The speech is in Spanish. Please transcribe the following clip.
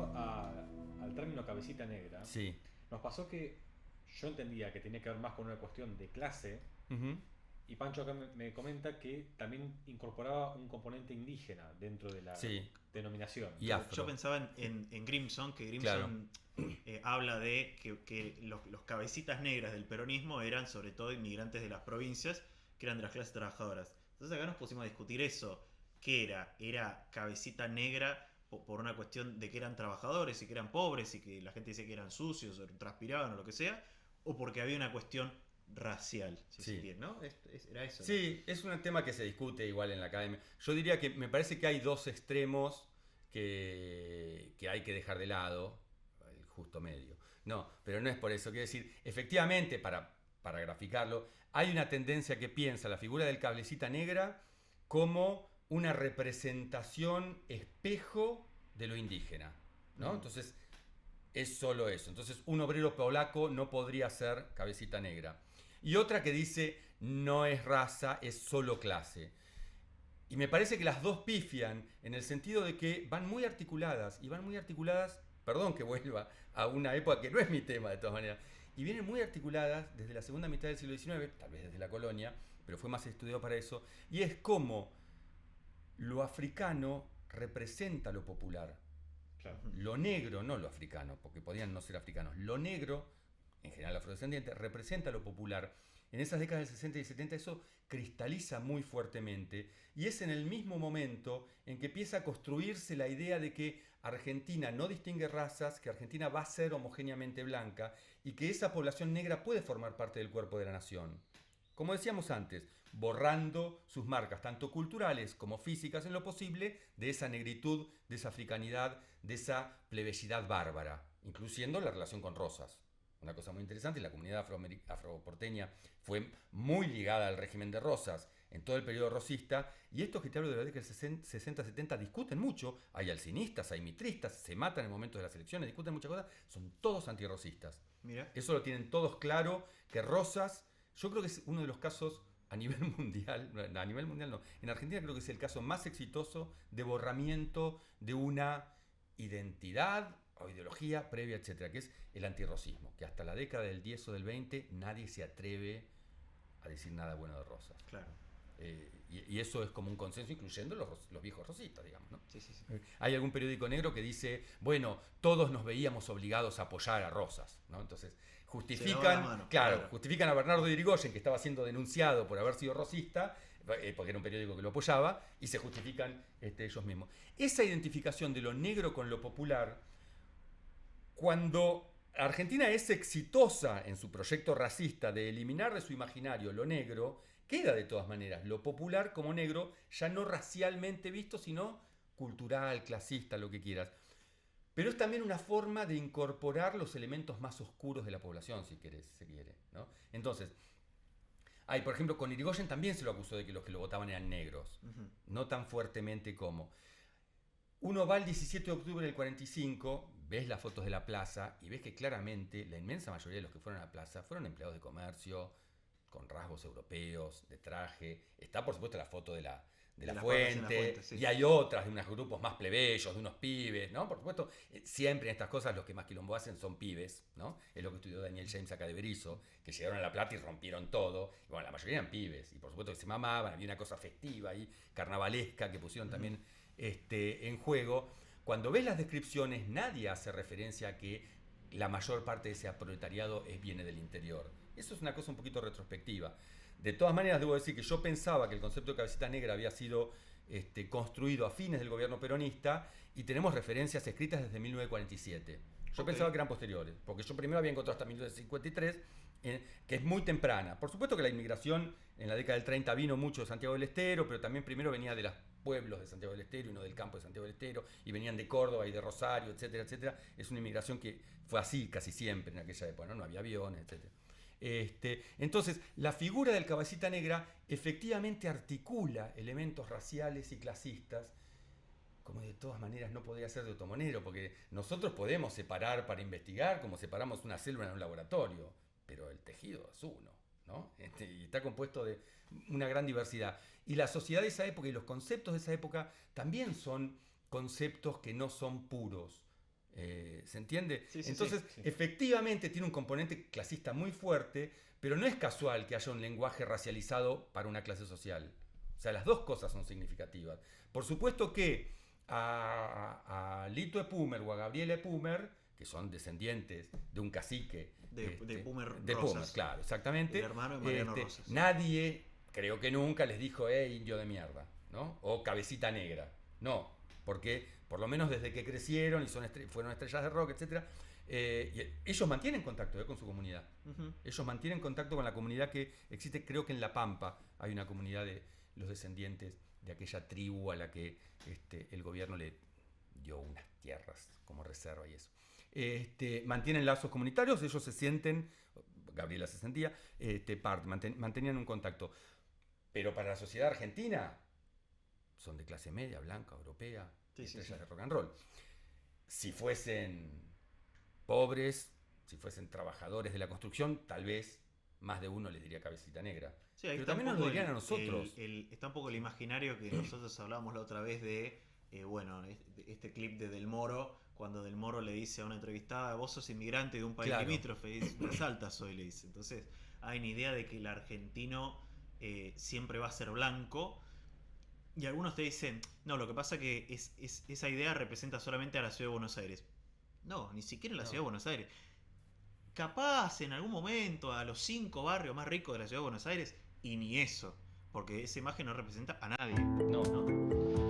respecto al término cabecita negra, Sí. nos pasó que yo entendía que tenía que ver más con una cuestión de clase, Ujú. y Pancho acá me comenta que también incorporaba un componente indígena dentro de la Sí. denominación. Y Claro, afro. yo pensaba en Grimson, que Claro. Grimson habla de que los cabecitas negras del peronismo eran sobre todo inmigrantes de las provincias, que eran de las clases trabajadoras. Entonces acá nos pusimos a discutir eso. ¿Qué era? ¿Era cabecita negra por una cuestión de que eran trabajadores y que eran pobres y que la gente dice que eran sucios o transpiraban o lo que sea? ¿O porque había una cuestión racial, si Sí. se quiere, ¿no? Era eso, ¿no? Sí, es un tema que se discute igual en la academia. Yo diría que me parece que hay dos extremos que hay que dejar de lado, el justo medio. No, pero no es por eso. Quiero decir, efectivamente, para graficarlo, hay una tendencia que piensa la figura del cablecita negra como una representación espejo de lo indígena, ¿no? Entonces, es solo eso. Entonces, un obrero polaco no podría ser cabecita negra. Y otra que dice, no es raza, es solo clase. Y me parece que las dos pifian en el sentido de que van muy articuladas, y van muy articuladas, perdón que vuelva a una época que no es mi tema de todas maneras, y vienen muy articuladas desde la segunda mitad del siglo XIX, tal vez desde la colonia, pero fue más estudiado para eso, y es como lo africano representa lo popular. Claro. Lo negro, no lo africano, porque podían no ser africanos, lo negro, en general afrodescendiente, representa lo popular. En esas décadas del 60 y 70 eso cristaliza muy fuertemente y es en el mismo momento en que empieza a construirse la idea de que Argentina no distingue razas, que Argentina va a ser homogéneamente blanca y que esa población negra puede formar parte del cuerpo de la nación. Como decíamos antes, borrando sus marcas, tanto culturales como físicas en lo posible, de esa negritud, de esa africanidad, de esa plebeyidad bárbara, incluyendo la relación con Rosas. Una cosa muy interesante, la comunidad afroporteña fue muy ligada al régimen de Rosas en todo el periodo rosista, y estos que te hablo de la década del 60-70 discuten mucho, hay alcinistas, hay mitristas, se matan en momentos de las elecciones, discuten muchas cosas, son todos antirrosistas. Mira. Eso lo tienen todos claro, que Rosas, yo creo que es uno de los casos a nivel mundial, a nivel mundial no, en Argentina creo que es el caso más exitoso de borramiento de una identidad o ideología previa, etcétera, que es el antirrocismo, que hasta la década del 10 o del 20 nadie se atreve a decir nada bueno de Rosas. Claro. Y eso es como un consenso, incluyendo los viejos rosistas, digamos, ¿no? Sí, sí, sí. Hay algún periódico negro que dice, bueno, todos nos veíamos obligados a apoyar a Rosas, ¿no? Entonces, Se daba la justifican, mano, claro, claro. justifican a Bernardo de Irigoyen, que estaba siendo denunciado por haber sido rosista, porque era un periódico que lo apoyaba, y se justifican ellos mismos. Esa identificación de lo negro con lo popular, cuando Argentina es exitosa en su proyecto racista de eliminar de su imaginario lo negro, queda de todas maneras lo popular como negro, ya no racialmente visto, sino cultural, clasista, lo que quieras. Pero es también una forma de incorporar los elementos más oscuros de la población, si querés, se quiere, ¿no? Entonces, por ejemplo, con Irigoyen también se lo acusó de que los que lo votaban eran negros, no tan fuertemente como. Uno va el 17 de octubre del 45, ves las fotos de la plaza y ves que claramente la inmensa mayoría de los que fueron a la plaza fueron empleados de comercio, con rasgos europeos, de traje. Está por supuesto la foto de la fuente, Sí. y hay otras de unos grupos más plebeyos, de unos pibes, ¿no? Por supuesto, siempre en estas cosas los que más quilombo hacen son pibes, ¿no? Es lo que estudió Daniel James acá de Berisso, que llegaron a La Plata y rompieron todo. Y bueno, la mayoría eran pibes, y por supuesto que se mamaban, había una cosa festiva ahí, carnavalesca, que pusieron también en juego. Cuando ves las descripciones, nadie hace referencia a que la mayor parte de ese proletariado viene del interior. Eso es una cosa un poquito retrospectiva. De todas maneras, debo decir que yo pensaba que el concepto de cabecita negra había sido construido a fines del gobierno peronista, y tenemos referencias escritas desde 1947. Yo pensaba que eran posteriores, porque yo primero había encontrado hasta 1953, que es muy temprana. Por supuesto que la inmigración en la década del 30 vino mucho de Santiago del Estero, pero también primero venía de los pueblos de Santiago del Estero y no del campo de Santiago del Estero, y venían de Córdoba y de Rosario, etcétera, etcétera. Es una inmigración que fue así casi siempre en aquella época, no había aviones, etcétera. Entonces, la figura del cabecita negra efectivamente articula elementos raciales y clasistas, como de todas maneras no podría ser de otro manera, porque nosotros podemos separar para investigar como separamos una célula en un laboratorio, pero el tejido es uno, ¿no? Y está compuesto de una gran diversidad. Y la sociedad de esa época y los conceptos de esa época también son conceptos que no son puros. ¿Se entiende? Sí, sí, Entonces, sí. efectivamente tiene un componente clasista muy fuerte, pero no es casual que haya un lenguaje racializado para una clase social. O sea, las dos cosas son significativas. Por supuesto que a Lito Epumer o a Gabriela Epumer, que son descendientes de un cacique De Pumer de Rosas. Pumer, claro, exactamente. El hermano de Mariano Rosas. Nadie, creo que nunca les dijo, indio de mierda, ¿no? O cabecita negra. No, porque por lo menos desde que crecieron y fueron estrellas de rock, etc., ellos mantienen contacto con su comunidad. Ujú. Ellos mantienen contacto con la comunidad que existe. Creo que en La Pampa hay una comunidad de los descendientes de aquella tribu a la que el gobierno le dio unas tierras como reserva y eso. Mantienen lazos comunitarios, ellos se sienten, Gabriela se sentía, mantenían un contacto. Pero para la sociedad argentina son de clase media, blanca, europea, Sí, estrellas sí, sí. de rock and roll. Si fuesen pobres, si fuesen trabajadores de la construcción, tal vez más de uno les diría cabecita negra. Sí, ahí Pero está también un nos lo poco dirían a nosotros. está un poco el imaginario que nosotros hablábamos la otra vez de, este clip de Del Moro, cuando Del Moro le dice a una entrevistada, vos sos inmigrante de un país Claro. limítrofe, y dice, de Salta soy, le dice. Entonces hay una idea de que el argentino siempre va a ser blanco, y algunos te dicen, no, lo que pasa que esa idea representa solamente a la ciudad de Buenos Aires. No, ni siquiera en la No. ciudad de Buenos Aires. Capaz en algún momento a los 5 barrios más ricos de la ciudad de Buenos Aires, y ni eso, porque esa imagen no representa a nadie. No. ¿no?